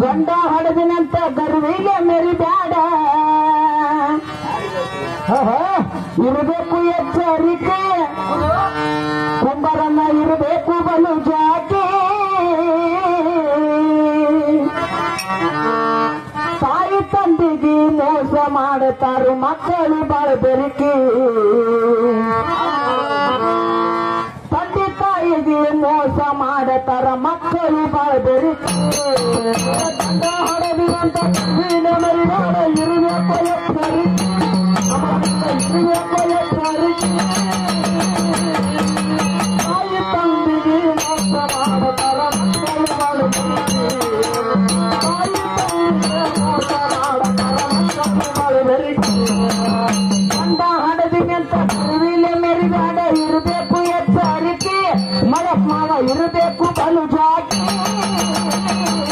ಗಂಡ ಹಡದಿನಂತ ಗರ್ವಿಗೆ ಮೆರಿಬ್ಯಾಡ ಇರಬೇಕು ಎಚ್ಚರಿಕೆ ಕುಂಬರನ್ನ ಇರಬೇಕು ಬಲು ಜಾತಿ ತಾಯಿ ತಂದೆಗೆ ಮೋಸ ಮಾಡುತ್ತಾರು ಮಕ್ಕಳು ಬಾಳ ಬೆರಿಕೆ ತಂದೆ ತಾಯಿಗೆ ಮೋಸ ಮಾಡತಾರ ಮಕ್ಕಳು ಬಾಳ ಬೆರಿಕೆ ಹೊಡೆದಿರಂತ ಮರಿಬೇಡ ಇರಬೇಕು ಎಚ್ಚರಿಕೆ ಇರಬೇಕು ಎಚ್ಚರಿಕೆ